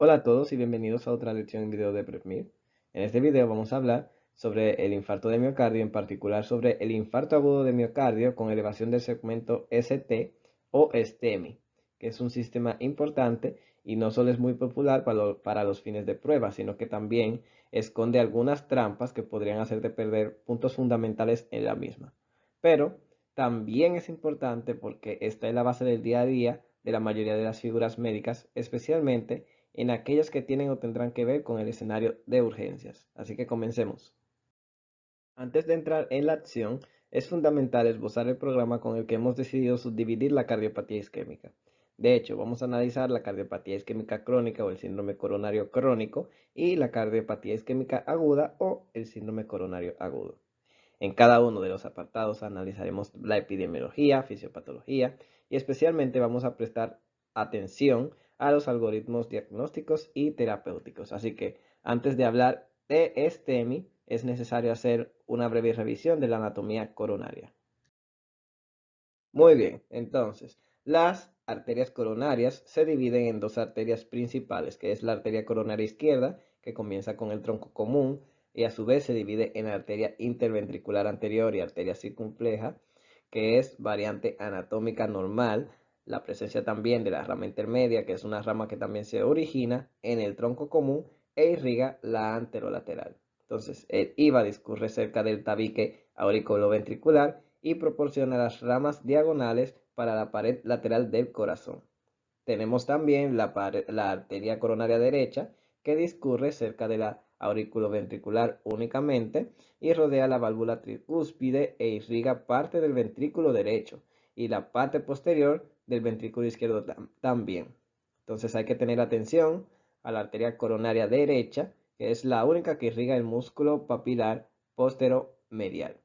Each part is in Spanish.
Hola a todos y bienvenidos a otra lección en video de PrepMed. En este video vamos a hablar sobre el infarto de miocardio, en particular sobre el infarto agudo de miocardio con elevación del segmento ST o STEMI, que es un sistema importante y no solo es muy popular para los fines de prueba, sino que también esconde algunas trampas que podrían hacerte perder puntos fundamentales en la misma. Pero también es importante porque está en la base del día a día de la mayoría de las figuras médicas, especialmente en aquellas que tienen o tendrán que ver con el escenario de urgencias. Así que comencemos. Antes de entrar en la acción, es fundamental esbozar el programa con el que hemos decidido subdividir la cardiopatía isquémica. De hecho, vamos a analizar la cardiopatía isquémica crónica o el síndrome coronario crónico y la cardiopatía isquémica aguda o el síndrome coronario agudo. En cada uno de los apartados analizaremos la epidemiología, fisiopatología y especialmente vamos a prestar atención a los algoritmos diagnósticos y terapéuticos. Así que antes de hablar de STEMI es necesario hacer una breve revisión de la anatomía coronaria. Muy bien, entonces, las arterias coronarias se dividen en dos arterias principales, que es la arteria coronaria izquierda, que comienza con el tronco común, y a su vez se divide en arteria interventricular anterior y arteria circunfleja, que es variante anatómica normal, la presencia también de la rama intermedia, que es una rama que también se origina en el tronco común e irriga la anterolateral. Entonces, el IVA discurre cerca del tabique auriculoventricular y proporciona las ramas diagonales para la pared lateral del corazón. Tenemos también la arteria coronaria derecha que discurre cerca de la auriculoventricular únicamente y rodea la válvula tricúspide e irriga parte del ventrículo derecho y la parte posterior del ventrículo izquierdo también. Entonces hay que tener atención a la arteria coronaria derecha, que es la única que irriga el músculo papilar posteromedial.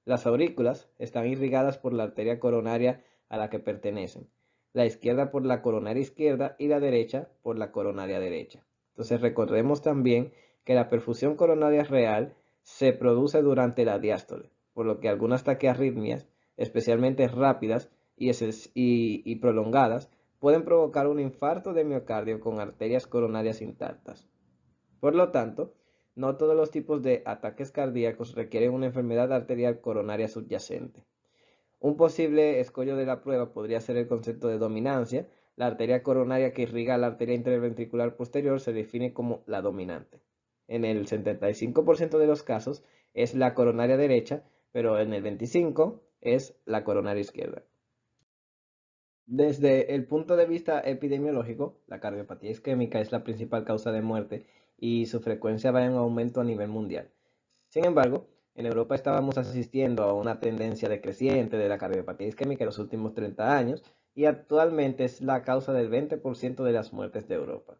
Las aurículas están irrigadas por la arteria coronaria a la que pertenecen, la izquierda por la coronaria izquierda y la derecha por la coronaria derecha. Entonces recordemos también que la perfusión coronaria real se produce durante la diástole, por lo que algunas taquiarritmias, especialmente rápidas y prolongadas, pueden provocar un infarto de miocardio con arterias coronarias intactas. Por lo tanto, no todos los tipos de ataques cardíacos requieren una enfermedad arterial coronaria subyacente. Un posible escollo de la prueba podría ser el concepto de dominancia. La arteria coronaria que irriga la arteria interventricular posterior se define como la dominante. En el 75% de los casos es la coronaria derecha, pero en el 25% es la coronaria izquierda. Desde el punto de vista epidemiológico, la cardiopatía isquémica es la principal causa de muerte y su frecuencia va en aumento a nivel mundial. Sin embargo, en Europa estábamos asistiendo a una tendencia decreciente de la cardiopatía isquémica en los últimos 30 años y actualmente es la causa del 20% de las muertes de Europa.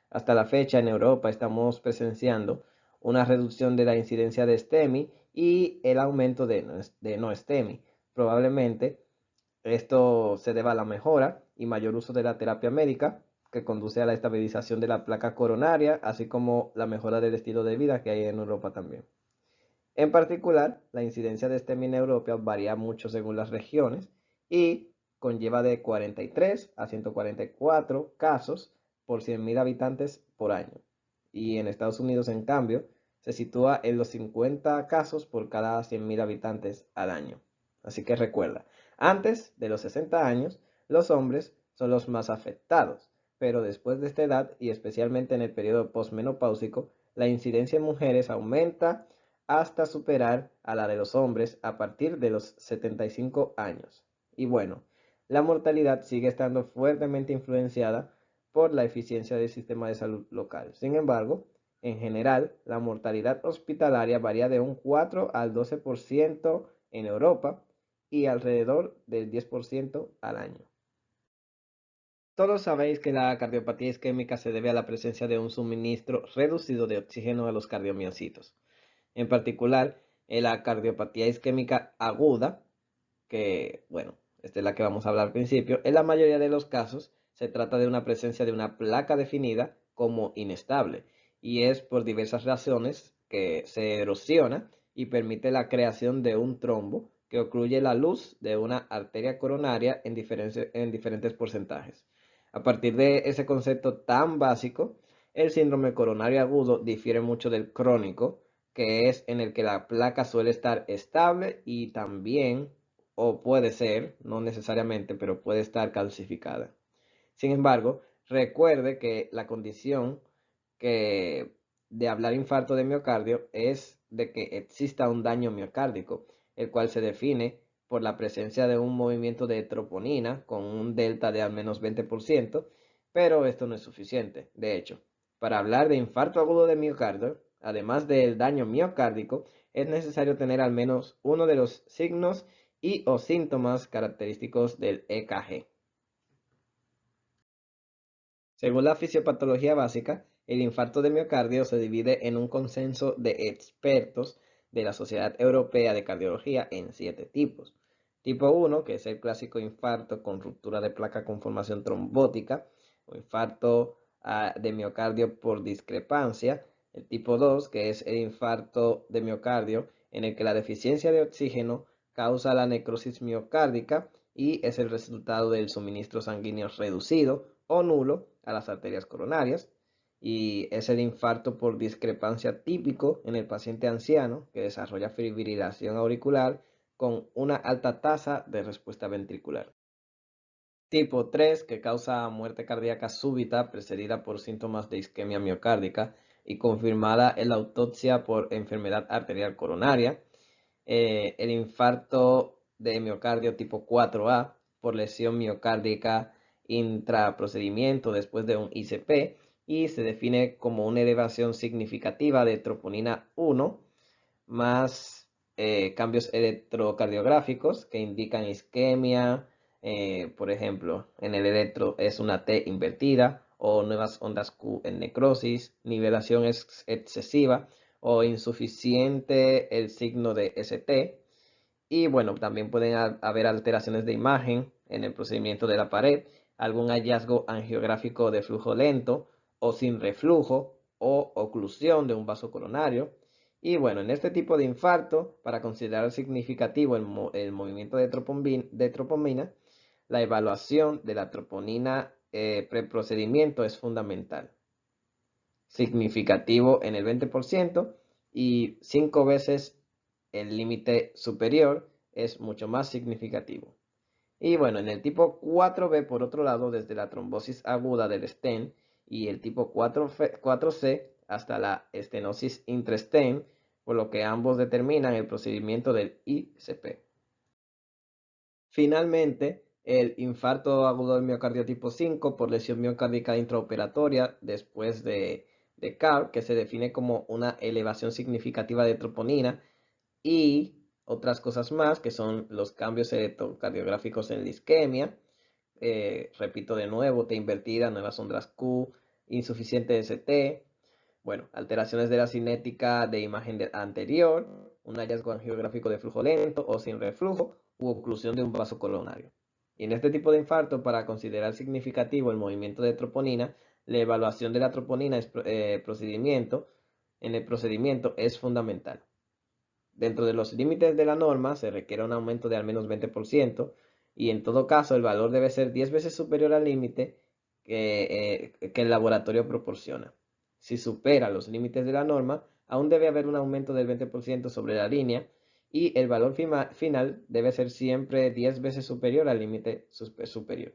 Hasta la fecha en Europa estamos presenciando una reducción de la incidencia de STEMI y el aumento de no STEMI. Probablemente esto se debe a la mejora y mayor uso de la terapia médica, que conduce a la estabilización de la placa coronaria, así como la mejora del estilo de vida que hay en Europa también. En particular, la incidencia de STEMI en Europa varía mucho según las regiones y conlleva de 43 a 144 casos por 100.000 habitantes por año. Y en Estados Unidos, en cambio, se sitúa en los 50 casos por cada 100.000 habitantes al año. Así que recuerda, antes de los 60 años, los hombres son los más afectados, pero después de esta edad y especialmente en el periodo postmenopáusico, la incidencia en mujeres aumenta hasta superar a la de los hombres a partir de los 75 años. Y bueno, la mortalidad sigue estando fuertemente influenciada por la eficiencia del sistema de salud local. Sin embargo, en general, la mortalidad hospitalaria varía de un 4 al 12% en Europa y alrededor del 10% al año. Todos sabéis que la cardiopatía isquémica se debe a la presencia de un suministro reducido de oxígeno a los cardiomiocitos. En particular, en la cardiopatía isquémica aguda, que, bueno, esta es la que vamos a hablar al principio, en la mayoría de los casos se trata de una presencia de una placa definida como inestable y es por diversas razones que se erosiona y permite la creación de un trombo que ocluye la luz de una arteria coronaria en diferentes porcentajes. A partir de ese concepto tan básico, el síndrome coronario agudo difiere mucho del crónico, que es en el que la placa suele estar estable y también, o puede ser, no necesariamente, pero puede estar calcificada. Sin embargo, recuerde que la condición que de hablar infarto de miocardio es de que exista un daño miocárdico, el cual se define por la presencia de un movimiento de troponina con un delta de al menos 20%, pero esto no es suficiente. De hecho, para hablar de infarto agudo de miocardio, además del daño miocárdico, es necesario tener al menos uno de los signos y o síntomas característicos del EKG. Según la fisiopatología básica, el infarto de miocardio se divide en un consenso de expertos de la Sociedad Europea de Cardiología en 7 tipos. Tipo 1, que es el clásico infarto con ruptura de placa con formación trombótica, o infarto de miocardio por discrepancia. El tipo 2, que es el infarto de miocardio en el que la deficiencia de oxígeno causa la necrosis miocárdica y es el resultado del suministro sanguíneo reducido o nulo a las arterias coronarias, y es el infarto por discrepancia típico en el paciente anciano que desarrolla fibrilación auricular con una alta tasa de respuesta ventricular. Tipo 3, que causa muerte cardíaca súbita precedida por síntomas de isquemia miocárdica y confirmada en la autopsia por enfermedad arterial coronaria. El infarto de miocardio tipo 4A por lesión miocárdica intraprocedimiento después de un ICP y se define como una elevación significativa de troponina 1 más cambios electrocardiográficos que indican isquemia, por ejemplo, en el electro es una T invertida o nuevas ondas Q en necrosis, nivelación excesiva o insuficiente el signo de ST. Y bueno, también pueden haber alteraciones de imagen en el procedimiento de la pared, algún hallazgo angiográfico de flujo lento o sin reflujo o oclusión de un vaso coronario. Y bueno, en este tipo de infarto, para considerar significativo el movimiento de tropomina, la evaluación de la troponina preprocedimiento es fundamental. Significativo en el 20% y 5 veces el límite superior es mucho más significativo. Y bueno, en el tipo 4B, por otro lado, desde la trombosis aguda del stent y el tipo 4C hasta la estenosis intrastent, por lo que ambos determinan el procedimiento del ICP. Finalmente, el infarto agudo del miocardio tipo 5 por lesión miocárdica intraoperatoria después de CAR, que se define como una elevación significativa de troponina y otras cosas más, que son los cambios electrocardiográficos en la isquemia. Repito de nuevo, T invertida, nuevas ondas Q, insuficiente ST, bueno, alteraciones de la cinética de imagen anterior, un hallazgo angiográfico de flujo lento o sin reflujo u oclusión de un vaso coronario. Y en este tipo de infarto, para considerar significativo el movimiento de troponina, la evaluación de la troponina en el procedimiento es fundamental. Dentro de los límites de la norma se requiere un aumento de al menos 20% y en todo caso el valor debe ser 10 veces superior al límite que el laboratorio proporciona. Si supera los límites de la norma, aún debe haber un aumento del 20% sobre la línea y el valor final debe ser siempre 10 veces superior al límite superior.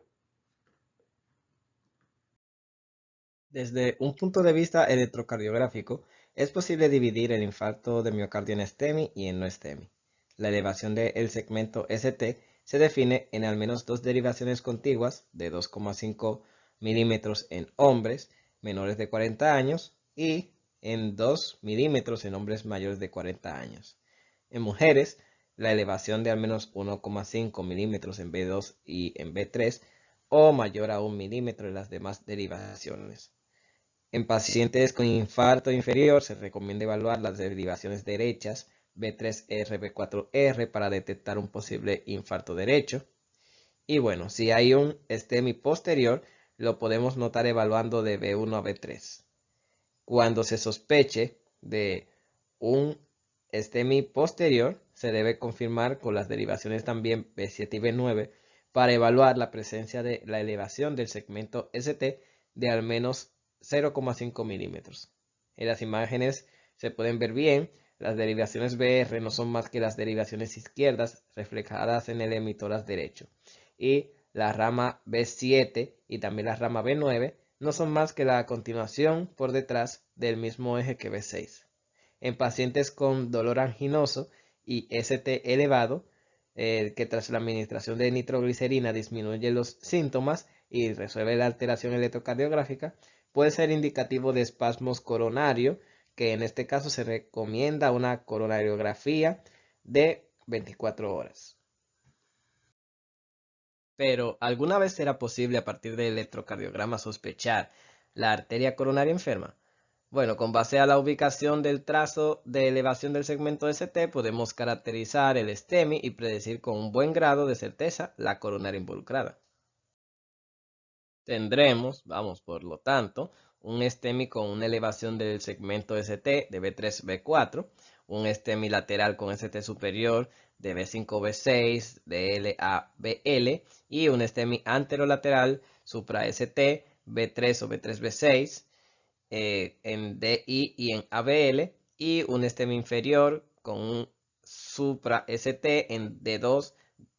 Desde un punto de vista electrocardiográfico, es posible dividir el infarto de miocardio en STEMI y en no STEMI. La elevación del segmento ST se define en al menos dos derivaciones contiguas de 2,5 milímetros en hombres menores de 40 años y en 2 milímetros en hombres mayores de 40 años. En mujeres, la elevación de al menos 1,5 milímetros en B2 y en B3 o mayor a 1 milímetro en las demás derivaciones. En pacientes con infarto inferior se recomienda evaluar las derivaciones derechas B3R, B4R para detectar un posible infarto derecho. Y bueno, si hay un STEMI posterior, lo podemos notar evaluando de B1 a B3. Cuando se sospeche de un STEMI posterior, se debe confirmar con las derivaciones también B7 y B9 para evaluar la presencia de la elevación del segmento ST de al menos 0,5 milímetros. En las imágenes se pueden ver bien, las derivaciones BR no son más que las derivaciones izquierdas reflejadas en el emitoras derecho, y la rama B7 y también la rama B9 no son más que la continuación por detrás del mismo eje que B6. En pacientes con dolor anginoso y ST elevado, que tras la administración de nitroglicerina disminuye los síntomas y resuelve la alteración electrocardiográfica, puede ser indicativo de espasmos coronarios, que en este caso se recomienda una coronariografía de 24 horas. Pero, ¿alguna vez será posible a partir del electrocardiograma sospechar la arteria coronaria enferma? Bueno, con base a la ubicación del trazo de elevación del segmento ST, podemos caracterizar el STEMI y predecir con un buen grado de certeza la coronaria involucrada. Tendremos, vamos, por lo tanto, un STEMI con una elevación del segmento ST de B3-B4, un STEMI lateral con ST superior de B5-B6, de L a BL, y un STEMI anterolateral supra-ST, B3 o B3-B6, en DI y en ABL, y un STEMI inferior con un supra-ST en D2,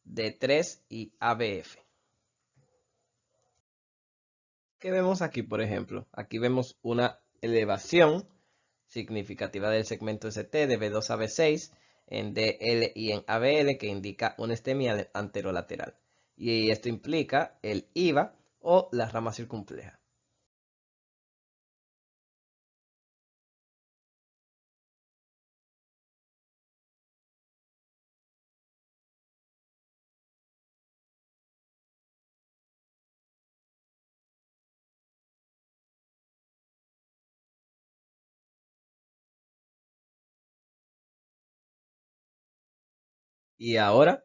D3 y ABF. ¿Qué vemos aquí, por ejemplo? Aquí vemos una elevación significativa del segmento ST de B2 a B6 en DL y en ABL, que indica una istemia anterolateral. Y esto implica el IVA o la rama circunfleja. Y ahora,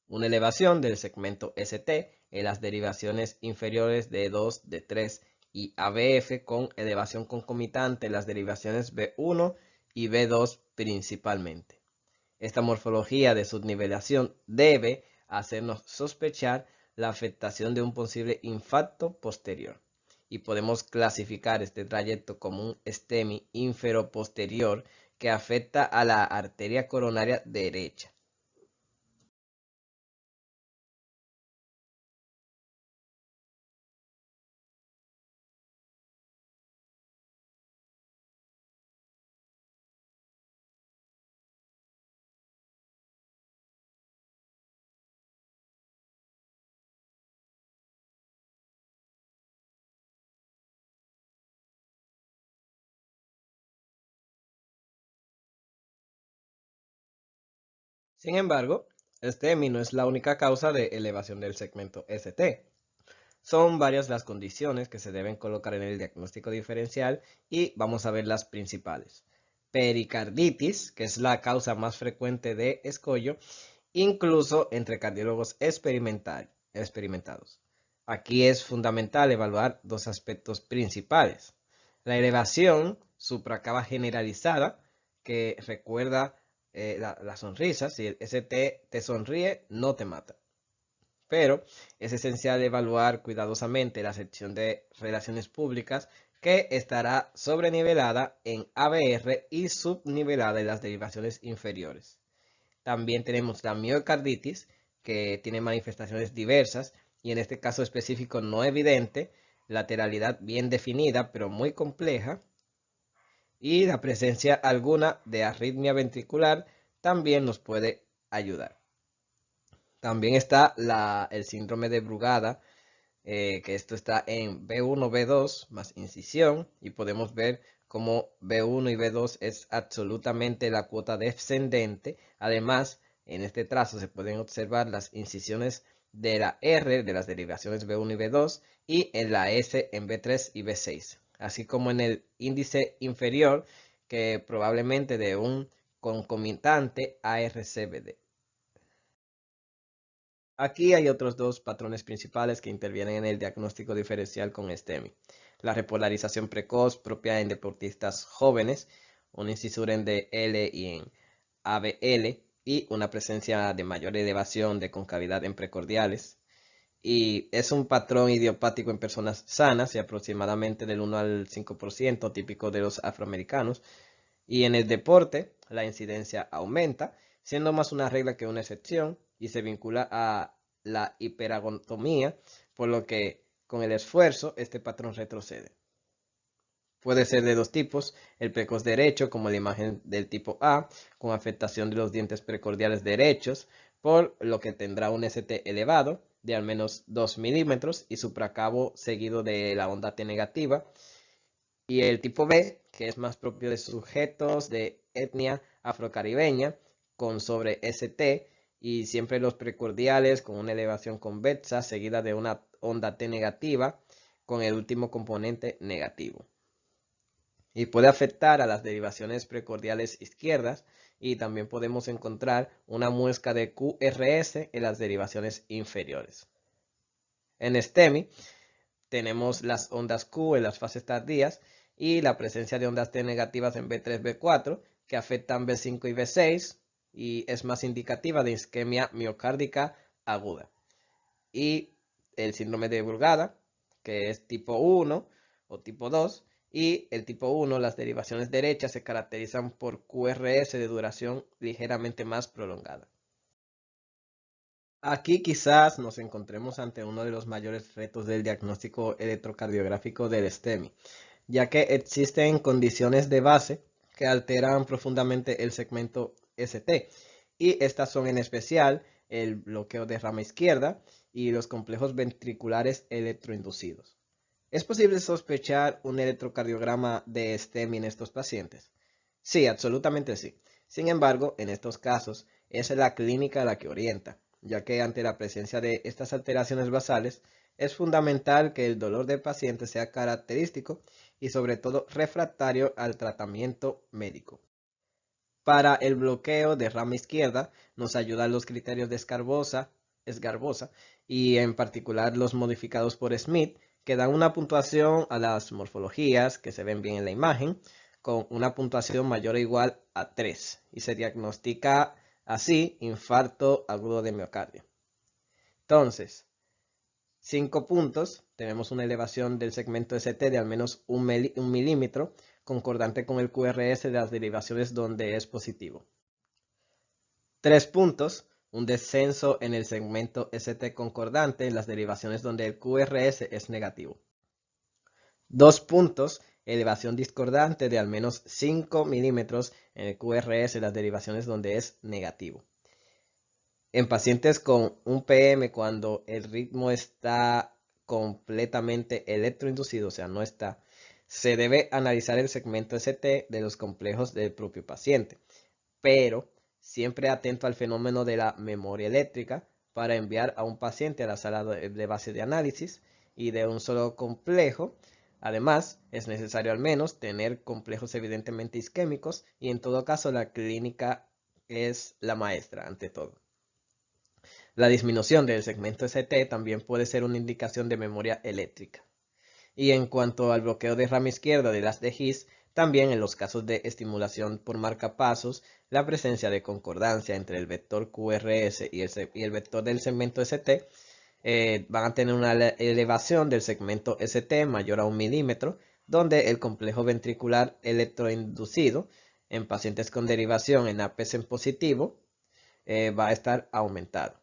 una elevación del segmento ST en las derivaciones inferiores de 2, de 3 y ABF, con elevación concomitante en las derivaciones B1 y B2 principalmente. Esta morfología de subnivelación debe hacernos sospechar la afectación de un posible infarto posterior, y podemos clasificar este trayecto como un STEMI inferoposterior que afecta a la arteria coronaria derecha. Sin embargo, STEMI no es la única causa de elevación del segmento ST. Son varias las condiciones que se deben colocar en el diagnóstico diferencial y vamos a ver las principales. Pericarditis, que es la causa más frecuente de escollo, incluso entre cardiólogos experimentados. Aquí es fundamental evaluar dos aspectos principales: la elevación supracava generalizada, que recuerda la sonrisa. Si el ST te sonríe, no te mata. Pero es esencial evaluar cuidadosamente la sección de relaciones públicas, que estará sobrenivelada en ABR y subnivelada en las derivaciones inferiores. También tenemos la miocarditis, que tiene manifestaciones diversas y en este caso específico no evidente, lateralidad bien definida pero muy compleja, y la presencia alguna de arritmia ventricular también nos puede ayudar. También está el síndrome de Brugada, que esto está en B1, B2 más incisión, y podemos ver cómo B1 y B2 es absolutamente la cuota descendente. Además, en este trazo se pueden observar las incisiones de la R de las derivaciones B1 y B2, y en la S en B3 y B6, así como en el índice inferior, que probablemente de un concomitante ARCBD. Aquí hay otros dos patrones principales que intervienen en el diagnóstico diferencial con STEMI: la repolarización precoz propia en deportistas jóvenes, una incisura en DL y en ABL, y una presencia de mayor elevación de concavidad en precordiales. y es un patrón idiopático en personas sanas y aproximadamente del 1 al 5% típico de los afroamericanos. Y en el deporte, la incidencia aumenta, siendo más una regla que una excepción, y se vincula a la hiperagontomía, por lo que con el esfuerzo este patrón retrocede. Puede ser de dos tipos, el precoz derecho, como la imagen del tipo A, con afectación de los dientes precordiales derechos, por lo que tendrá un ST elevado, de al menos 2 milímetros, y supracabo seguido de la onda T negativa, y el tipo B, que es más propio de sujetos de etnia afrocaribeña, con sobre ST, y siempre los precordiales con una elevación convexa, seguida de una onda T negativa, con el último componente negativo. Y puede afectar a las derivaciones precordiales izquierdas, y también podemos encontrar una muesca de QRS en las derivaciones inferiores. En STEMI tenemos las ondas Q en las fases tardías y la presencia de ondas T negativas en B3, B4 que afectan B5 y B6 y es más indicativa de isquemia miocárdica aguda. Y el síndrome de Brugada, que es tipo 1 o tipo 2, y el tipo 1, las derivaciones derechas se caracterizan por QRS de duración ligeramente más prolongada. Aquí quizás nos encontremos ante uno de los mayores retos del diagnóstico electrocardiográfico del STEMI, ya que existen condiciones de base que alteran profundamente el segmento ST, y estas son en especial el bloqueo de rama izquierda y los complejos ventriculares electroinducidos. ¿Es posible sospechar un electrocardiograma de STEMI en estos pacientes? Sí, absolutamente sí. Sin embargo, en estos casos es la clínica la que orienta, ya que ante la presencia de estas alteraciones basales es fundamental que el dolor del paciente sea característico y sobre todo refractario al tratamiento médico. Para el bloqueo de rama izquierda nos ayudan los criterios de Esgarbosa y en particular los modificados por Smith, que dan una puntuación a las morfologías que se ven bien en la imagen, con una puntuación mayor o igual a 3 y se diagnostica así infarto agudo de miocardio. Entonces, 5 puntos, tenemos una elevación del segmento ST de al menos 1 milímetro, concordante con el QRS de las derivaciones donde es positivo. 3 puntos, un descenso en el segmento ST concordante en las derivaciones donde el QRS es negativo. 2 puntos, elevación discordante de al menos 5 milímetros en el QRS en las derivaciones donde es negativo. En pacientes con un PM cuando el ritmo está completamente electroinducido, o sea, no está, se debe analizar el segmento ST de los complejos del propio paciente, pero siempre atento al fenómeno de la memoria eléctrica para enviar a un paciente a la sala de base de análisis y de un solo complejo. Además, es necesario al menos tener complejos evidentemente isquémicos y en todo caso la clínica es la maestra ante todo. La disminución del segmento ST también puede ser una indicación de memoria eléctrica. Y en cuanto al bloqueo de rama izquierda de las de His, también en los casos de estimulación por marcapasos, la presencia de concordancia entre el vector QRS y el vector del segmento ST van a tener una elevación del segmento ST mayor a 1 milímetro, donde el complejo ventricular electroinducido en pacientes con derivación en APS en positivo va a estar aumentado.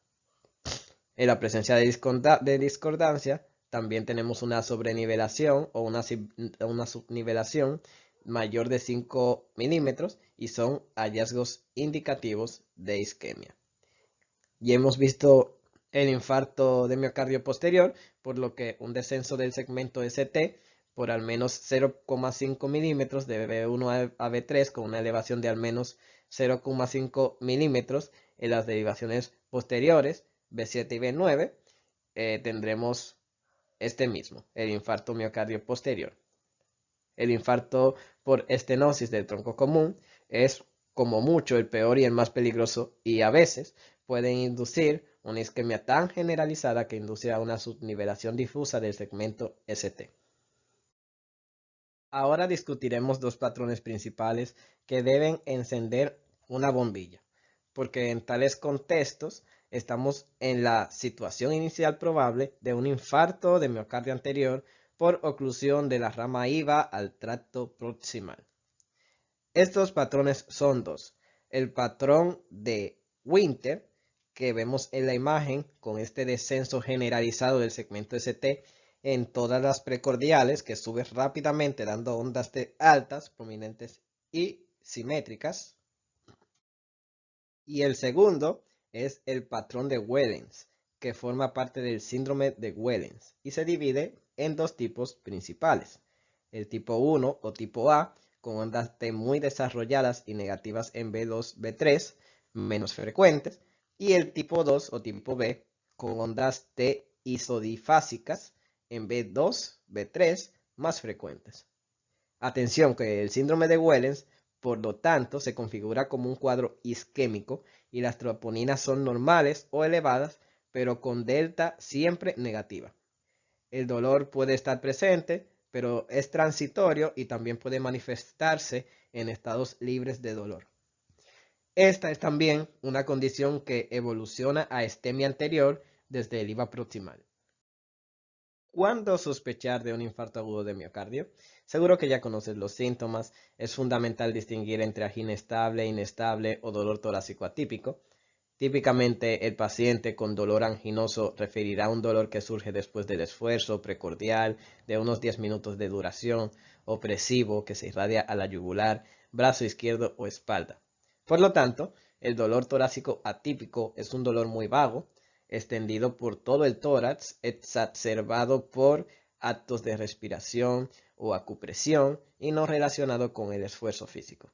En la presencia de discordancia, también tenemos una sobrenivelación o una subnivelación mayor de 5 milímetros y son hallazgos indicativos de isquemia. Y hemos visto el infarto de miocardio posterior, por lo que un descenso del segmento ST por al menos 0,5 milímetros de B1 a B3 con una elevación de al menos 0,5 milímetros en las derivaciones posteriores B7 y B9, tendremos este mismo, el infarto miocardio posterior. El infarto por estenosis del tronco común es como mucho el peor y el más peligroso y a veces pueden inducir una isquemia tan generalizada que induce a una subnivelación difusa del segmento ST. Ahora discutiremos dos patrones principales que deben encender una bombilla, porque en tales contextos estamos en la situación inicial probable de un infarto de miocardio anterior por oclusión de la rama IVA al tracto proximal. Estos patrones son dos. El patrón de Winter, que vemos en la imagen con este descenso generalizado del segmento ST en todas las precordiales, que sube rápidamente dando ondas altas, prominentes y simétricas. Y el segundo es el patrón de Wellens, que forma parte del síndrome de Wellens y se divide en dos tipos principales. El tipo 1 o tipo A, con ondas T muy desarrolladas y negativas en B2, B3, menos frecuentes, y el tipo 2 o tipo B, con ondas T isodifásicas en B2, B3, más frecuentes. Atención que el síndrome de Wellens, por lo tanto, se configura como un cuadro isquémico y las troponinas son normales o elevadas, pero con delta siempre negativa. El dolor puede estar presente, pero es transitorio y también puede manifestarse en estados libres de dolor. Esta es también una condición que evoluciona a istemia anterior desde el IVA proximal. ¿Cuándo sospechar de un infarto agudo de miocardio? Seguro que ya conoces los síntomas. Es fundamental distinguir entre angina estable, inestable o dolor torácico atípico. Típicamente el paciente con dolor anginoso referirá a un dolor que surge después del esfuerzo precordial de unos 10 minutos de duración, opresivo que se irradia a la yugular, brazo izquierdo o espalda. Por lo tanto, el dolor torácico atípico es un dolor muy vago, extendido por todo el tórax, exacerbado por actos de respiración o acupresión y no relacionado con el esfuerzo físico.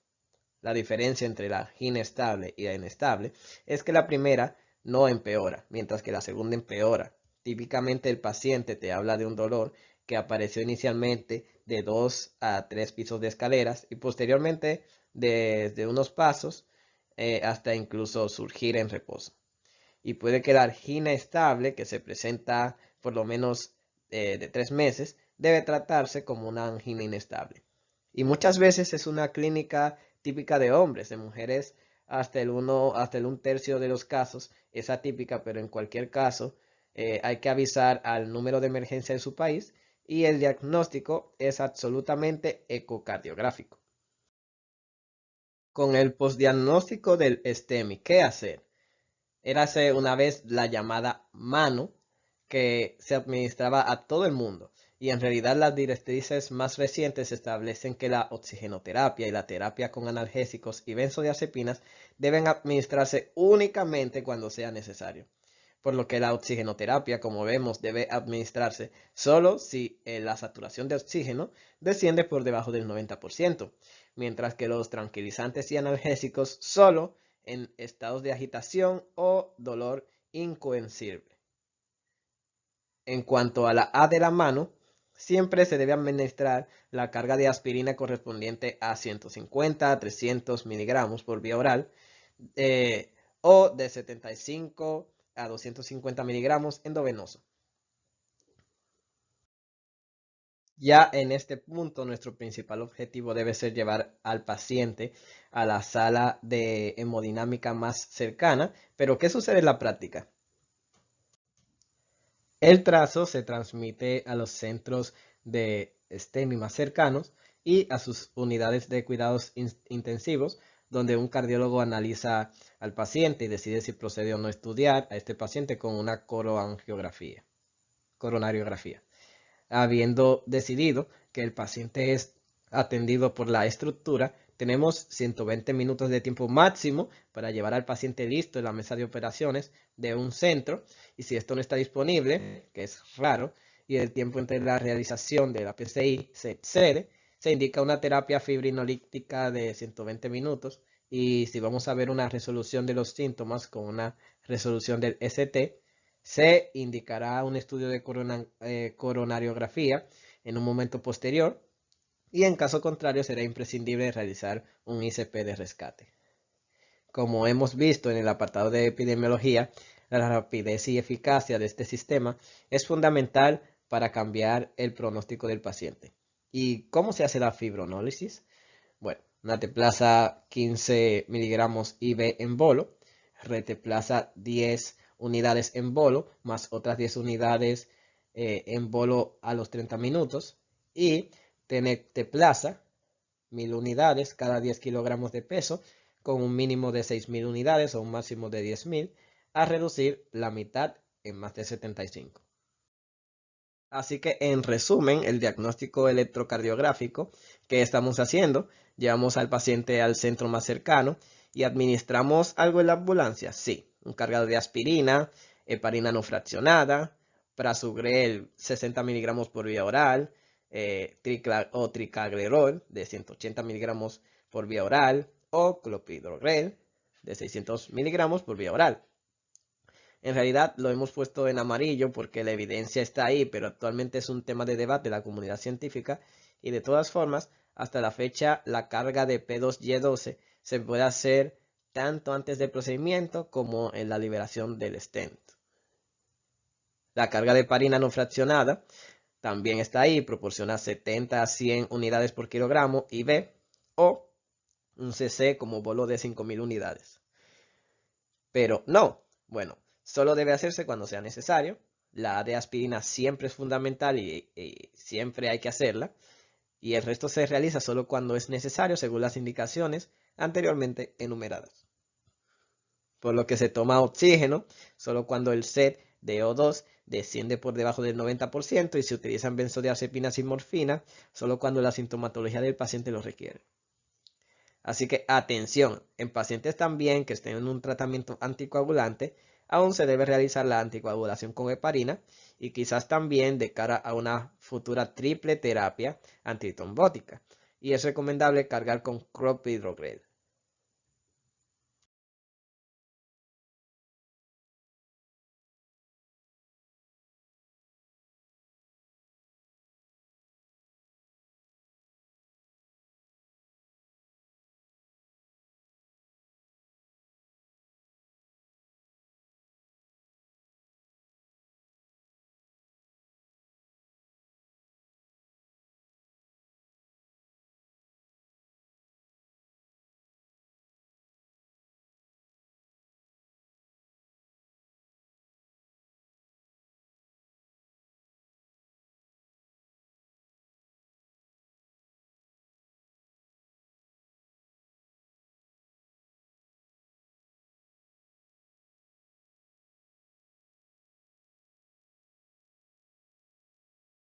La diferencia entre la angina estable y la inestable es que la primera no empeora, mientras que la segunda empeora. Típicamente el paciente te habla de un dolor que apareció inicialmente de 2 a 3 pisos de escaleras y posteriormente desde unos pasos hasta incluso surgir en reposo. Y puede que la angina estable, que se presenta por lo menos de 3 meses, debe tratarse como una angina inestable. Y muchas veces es una clínica típica de hombres, de mujeres hasta el 1/3 de los casos es atípica, pero en cualquier caso hay que avisar al número de emergencia de su país y el diagnóstico es absolutamente ecocardiográfico. Con el postdiagnóstico del STEMI, ¿qué hacer? Érase una vez la llamada mano que se administraba a todo el mundo y en realidad las directrices más recientes establecen que la oxigenoterapia y la terapia con analgésicos y benzodiazepinas deben administrarse únicamente cuando sea necesario. Por lo que la oxigenoterapia, como vemos, debe administrarse solo si la saturación de oxígeno desciende por debajo del 90%, mientras que los tranquilizantes y analgésicos solo en estados de agitación o dolor incoercible. En cuanto a la A de la mano, siempre se debe administrar la carga de aspirina correspondiente a 150 a 300 miligramos por vía oral o de 75 a 250 miligramos endovenoso. Ya en este punto, nuestro principal objetivo debe ser llevar al paciente a la sala de hemodinámica más cercana. Pero, ¿qué sucede en la práctica? El trazo se transmite a los centros de STEMI más cercanos y a sus unidades de cuidados intensivos, donde un cardiólogo analiza al paciente y decide si procede o no estudiar a este paciente con una coronariografía. Habiendo decidido que el paciente es atendido por la estructura, tenemos 120 minutos de tiempo máximo para llevar al paciente listo en la mesa de operaciones de un centro, y si esto no está disponible, que es raro, y el tiempo entre la realización de la PCI se excede, se indica una terapia fibrinolítica de 120 minutos, y si vamos a ver una resolución de los síntomas con una resolución del ST, se indicará un estudio de coronariografía en un momento posterior y en caso contrario será imprescindible realizar un ICP de rescate. Como hemos visto en el apartado de epidemiología, la rapidez y eficacia de este sistema es fundamental para cambiar el pronóstico del paciente. ¿Y cómo se hace la fibronólisis? Bueno, nateplaza 15 miligramos IV en bolo, reteplaza 10 unidades en bolo, más otras 10 unidades en bolo a los 30 minutos. Y Tenecteplasa, 1000 unidades cada 10 kilogramos de peso, con un mínimo de 6000 unidades o un máximo de 10000, a reducir la mitad en más de 75. Así que en resumen, el diagnóstico electrocardiográfico que estamos haciendo, llevamos al paciente al centro más cercano y administramos algo en la ambulancia. Sí, un cargado de aspirina, heparina no fraccionada, prasugrel 60 miligramos por vía oral, tricaglerol de 180 miligramos por vía oral o clopidogrel de 600 miligramos por vía oral. En realidad lo hemos puesto en amarillo porque la evidencia está ahí, pero actualmente es un tema de debate de la comunidad científica y de todas formas, hasta la fecha, la carga de P2Y12 se puede hacer tanto antes del procedimiento como en la liberación del stent. La carga de heparina no fraccionada también está ahí, proporciona 70 a 100 unidades por kilogramo IV o un CC como bolo de 5000 unidades. Pero no, bueno, solo debe hacerse cuando sea necesario. La de aspirina siempre es fundamental y siempre hay que hacerla. Y el resto se realiza solo cuando es necesario según las indicaciones anteriormente enumeradas. Por lo que se toma oxígeno solo cuando el SET de O2 desciende por debajo del 90% y se utilizan benzodiazepinas y morfina solo cuando la sintomatología del paciente lo requiere. Así que atención, en pacientes también que estén en un tratamiento anticoagulante, aún se debe realizar la anticoagulación con heparina y quizás también de cara a una futura triple terapia antitrombótica. Y es recomendable cargar con clopidogrel.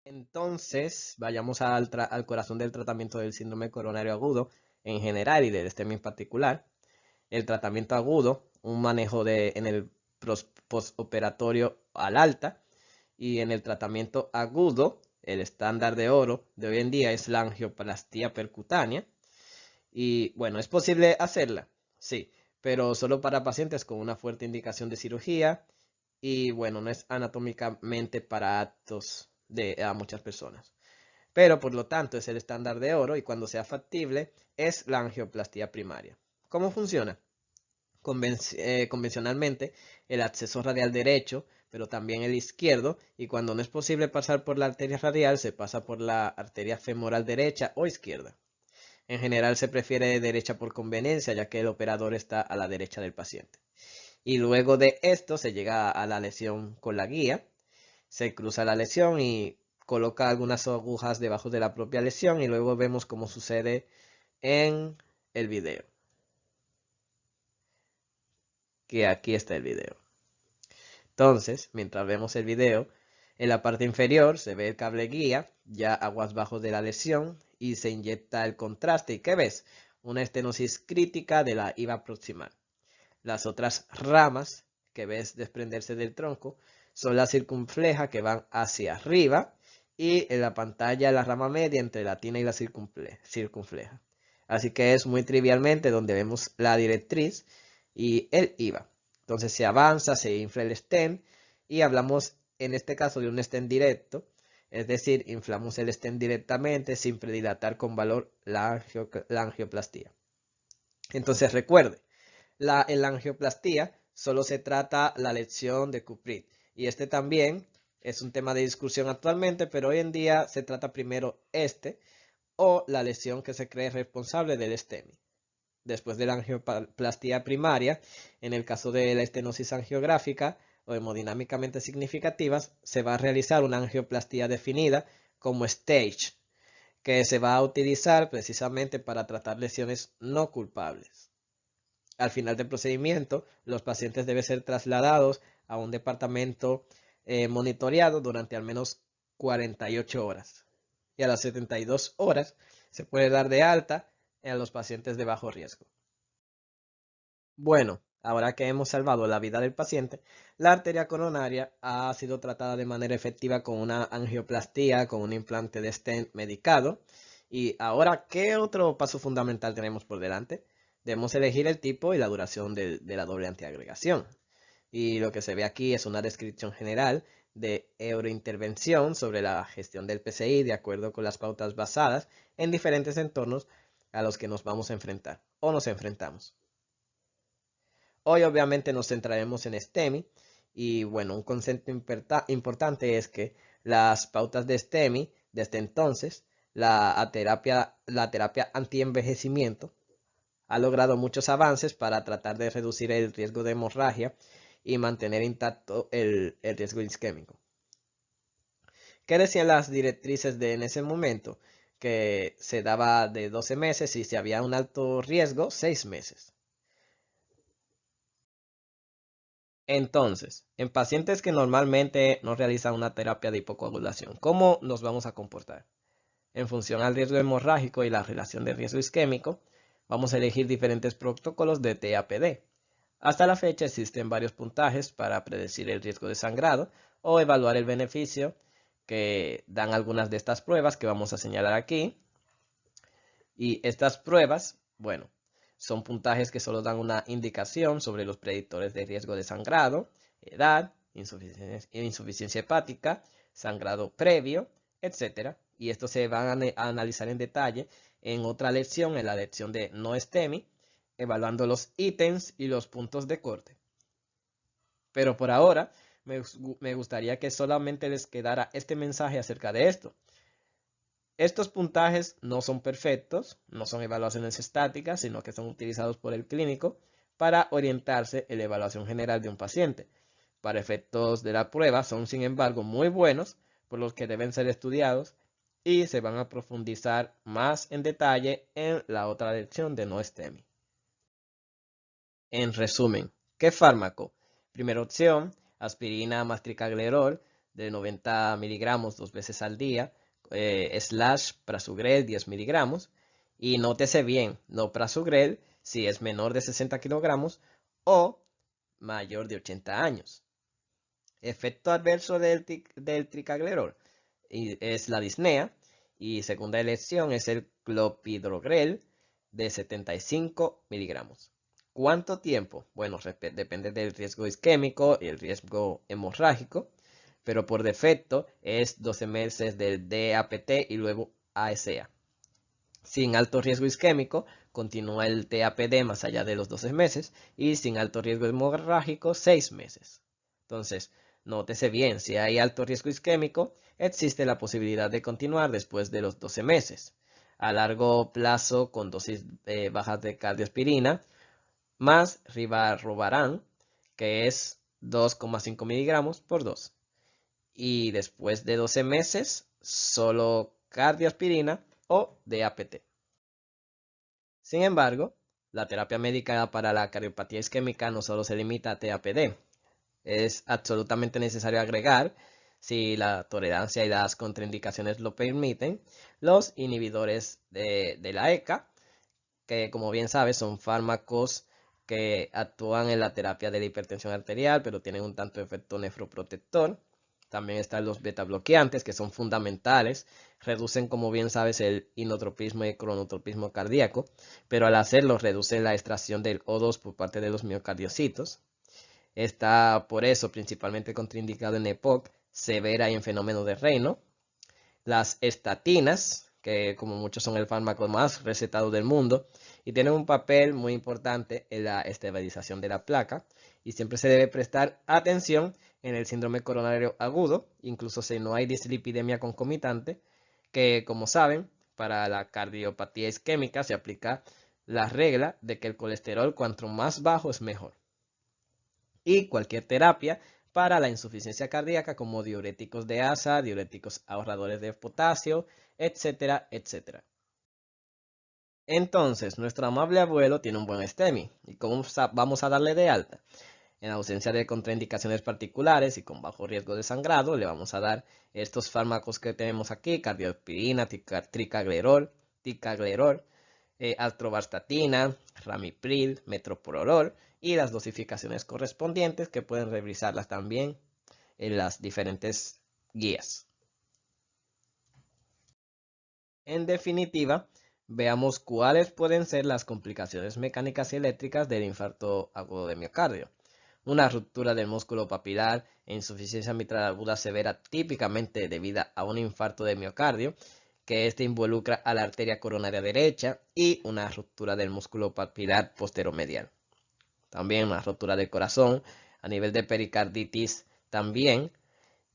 Entonces, vayamos al corazón del tratamiento del síndrome coronario agudo en general y del STEMI en particular. El tratamiento agudo, un manejo en el postoperatorio al alta, y en el tratamiento agudo, el estándar de oro de hoy en día es la angioplastía percutánea. Y bueno, ¿es posible hacerla? Sí, pero solo para pacientes con una fuerte indicación de cirugía y bueno, no es anatómicamente para aptos a muchas personas. Pero por lo tanto es el estándar de oro y cuando sea factible es la angioplastía primaria. ¿Cómo funciona? Convencionalmente el acceso radial derecho, pero también el izquierdo, y cuando no es posible pasar por la arteria radial, se pasa por la arteria femoral derecha o izquierda. En general se prefiere derecha por conveniencia, ya que el operador está a la derecha del paciente. Y luego de esto se llega a la lesión con la guía, se cruza la lesión y coloca algunas agujas debajo de la propia lesión y luego vemos cómo sucede en el video. Que aquí está el video. Entonces, mientras vemos el video, en la parte inferior se ve el cable guía, ya aguas bajo de la lesión, y se inyecta el contraste. ¿Y qué ves? Una estenosis crítica de la IVA proximal. Las otras ramas que ves desprenderse del tronco son la circunfleja que van hacia arriba y en la pantalla la rama media entre la tina y la circunfleja. Así que es muy trivialmente donde vemos la directriz y el IVA. Entonces se avanza, se infla el stent y hablamos en este caso de un stent directo, es decir, inflamos el stent directamente sin predilatar con valor la angioplastía. Entonces recuerde, en la angioplastía solo se trata la lesión de Kuprit y este también es un tema de discusión actualmente, pero hoy en día se trata primero o la lesión que se cree responsable del STEMI. Después de la angioplastía primaria, en el caso de la estenosis angiográfica, o hemodinámicamente significativas, se va a realizar una angioplastía definida como stage, que se va a utilizar precisamente para tratar lesiones no culpables. Al final del procedimiento, los pacientes deben ser trasladados a un departamento monitoreado durante al menos 48 horas. Y a las 72 horas se puede dar de alta a los pacientes de bajo riesgo. Bueno, ahora que hemos salvado la vida del paciente, la arteria coronaria ha sido tratada de manera efectiva con una angioplastía, con un implante de stent medicado. Y ahora, ¿qué otro paso fundamental tenemos por delante? Debemos elegir el tipo y la duración de la doble antiagregación. Y lo que se ve aquí es una descripción general de eurointervención sobre la gestión del PCI de acuerdo con las pautas basadas en diferentes entornos a los que nos vamos a enfrentar o nos enfrentamos. Hoy obviamente nos centraremos en STEMI y bueno, un concepto importante es que las pautas de STEMI desde entonces, la terapia antienvejecimiento ha logrado muchos avances para tratar de reducir el riesgo de hemorragia y mantener intacto el riesgo isquémico. ¿Qué decían las directrices en ese momento? Que se daba de 12 meses y si había un alto riesgo, 6 meses. Entonces, en pacientes que normalmente no realizan una terapia de hipocoagulación, ¿cómo nos vamos a comportar? En función al riesgo hemorrágico y la relación de riesgo isquémico, vamos a elegir diferentes protocolos de TAPD. Hasta la fecha existen varios puntajes para predecir el riesgo de sangrado o evaluar el beneficio que dan algunas de estas pruebas que vamos a señalar aquí. Y estas pruebas, bueno, son puntajes que solo dan una indicación sobre los predictores de riesgo de sangrado, edad, insuficiencia hepática, sangrado previo, etc. Y estos se van a analizar en detalle en otra lección, en la lección de no STEMI, evaluando los ítems y los puntos de corte. Pero por ahora, me gustaría que solamente les quedara este mensaje acerca de esto. Estos puntajes no son perfectos, no son evaluaciones estáticas, sino que son utilizados por el clínico para orientarse en la evaluación general de un paciente. Para efectos de la prueba son, sin embargo, muy buenos, por los que deben ser estudiados y se van a profundizar más en detalle en la otra lección de no STEMI. En resumen, ¿qué fármaco? Primera opción, aspirina mastricaglerol de 90 miligramos 2 veces al día, prasugrel 10 miligramos. Y nótese bien, no prasugrel si es menor de 60 kilogramos o mayor de 80 años. Efecto adverso del tricaglerol es la disnea. Y segunda elección es el clopidogrel de 75 miligramos. ¿Cuánto tiempo? Bueno, depende del riesgo isquémico y el riesgo hemorrágico, pero por defecto es 12 meses del DAPT y luego ASA. Sin alto riesgo isquémico, continúa el TAPD más allá de los 12 meses y sin alto riesgo hemorrágico, 6 meses. Entonces, nótese bien, si hay alto riesgo isquémico, existe la posibilidad de continuar después de los 12 meses. A largo plazo, con dosis bajas de cardioaspirina, más rivaroxaban, que es 2,5 miligramos por 2. Y después de 12 meses, solo cardioaspirina o DAPT. Sin embargo, la terapia médica para la cardiopatía isquémica no solo se limita a TAPD. Es absolutamente necesario agregar, si la tolerancia y las contraindicaciones lo permiten, los inhibidores de la ECA, que como bien sabes son fármacos que actúan en la terapia de la hipertensión arterial, pero tienen un tanto efecto nefroprotector. También están los beta bloqueantes, que son fundamentales, reducen, como bien sabes, el inotropismo y cronotropismo cardíaco, pero al hacerlo reducen la extracción del O2 por parte de los miocardiocitos. Está por eso principalmente contraindicado en EPOC severa y en fenómeno de Raynaud. Las estatinas, que como muchos son el fármaco más recetado del mundo, y tienen un papel muy importante en la estabilización de la placa, y siempre se debe prestar atención en el síndrome coronario agudo, incluso si no hay dislipidemia concomitante, que como saben, para la cardiopatía isquémica se aplica la regla de que el colesterol cuanto más bajo es mejor. Y cualquier terapia para la insuficiencia cardíaca como diuréticos de asa, diuréticos ahorradores de potasio, etcétera, etcétera. Entonces, nuestro amable abuelo tiene un buen STEMI. ¿Y cómo vamos a darle de alta? En ausencia de contraindicaciones particulares y con bajo riesgo de sangrado, le vamos a dar estos fármacos que tenemos aquí: cardiospirina, ticagrelor, atorvastatina, ramipril, metoprolol y las dosificaciones correspondientes, que pueden revisarlas también en las diferentes guías. En definitiva, veamos cuáles pueden ser las complicaciones mecánicas y eléctricas del infarto agudo de miocardio. Una ruptura del músculo papilar e insuficiencia mitral aguda severa, típicamente debida a un infarto de miocardio, que este involucra a la arteria coronaria derecha, y una ruptura del músculo papilar posteromedial. También una ruptura del corazón, a nivel de pericarditis también,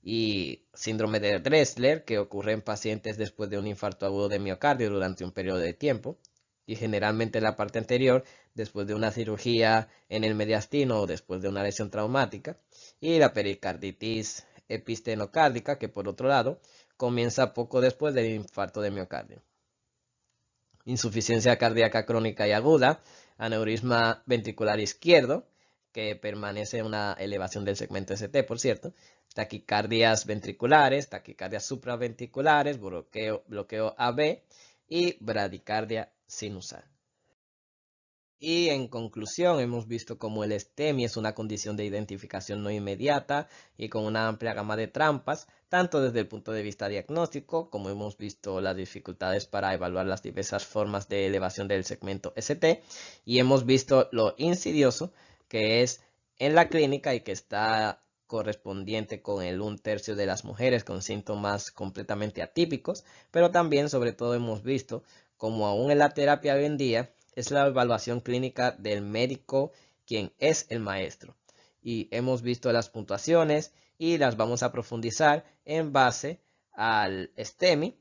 y síndrome de Dressler, que ocurre en pacientes después de un infarto agudo de miocardio durante un periodo de tiempo, y generalmente en la parte anterior, después de una cirugía en el mediastino o después de una lesión traumática, y la pericarditis epistenocárdica, que por otro lado comienza poco después del infarto de miocardio. Insuficiencia cardíaca crónica y aguda, aneurisma ventricular izquierdo, que permanece una elevación del segmento ST, por cierto, taquicardias ventriculares, taquicardias supraventriculares, bloqueo AB y bradicardia sinusal. Y en conclusión, hemos visto cómo el STEMI es una condición de identificación no inmediata y con una amplia gama de trampas, tanto desde el punto de vista diagnóstico, como hemos visto las dificultades para evaluar las diversas formas de elevación del segmento ST, y hemos visto lo insidioso que es en la clínica y que está correspondiente con el 1/3 de las mujeres con síntomas completamente atípicos, pero también, sobre todo, hemos visto cómo aún en la terapia hoy en día es la evaluación clínica del médico quien es el maestro. Y hemos visto las puntuaciones y las vamos a profundizar en base al STEMI,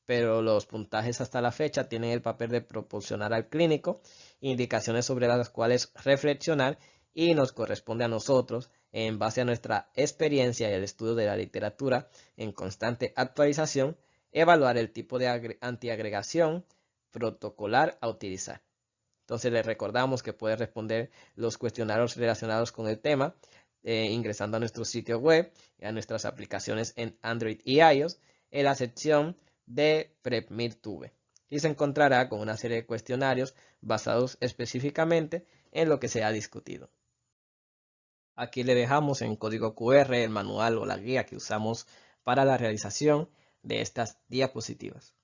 pero los puntajes hasta la fecha tienen el papel de proporcionar al clínico indicaciones sobre las cuales reflexionar, y nos corresponde a nosotros, en base a nuestra experiencia y el estudio de la literatura en constante actualización, evaluar el tipo de antiagregación protocolar a utilizar. Entonces les recordamos que puede responder los cuestionarios relacionados con el tema ingresando a nuestro sitio web y a nuestras aplicaciones en Android y iOS en la sección de PrepMidTube. Y se encontrará con una serie de cuestionarios basados específicamente en lo que se ha discutido. Aquí le dejamos en código QR el manual o la guía que usamos para la realización de estas diapositivas.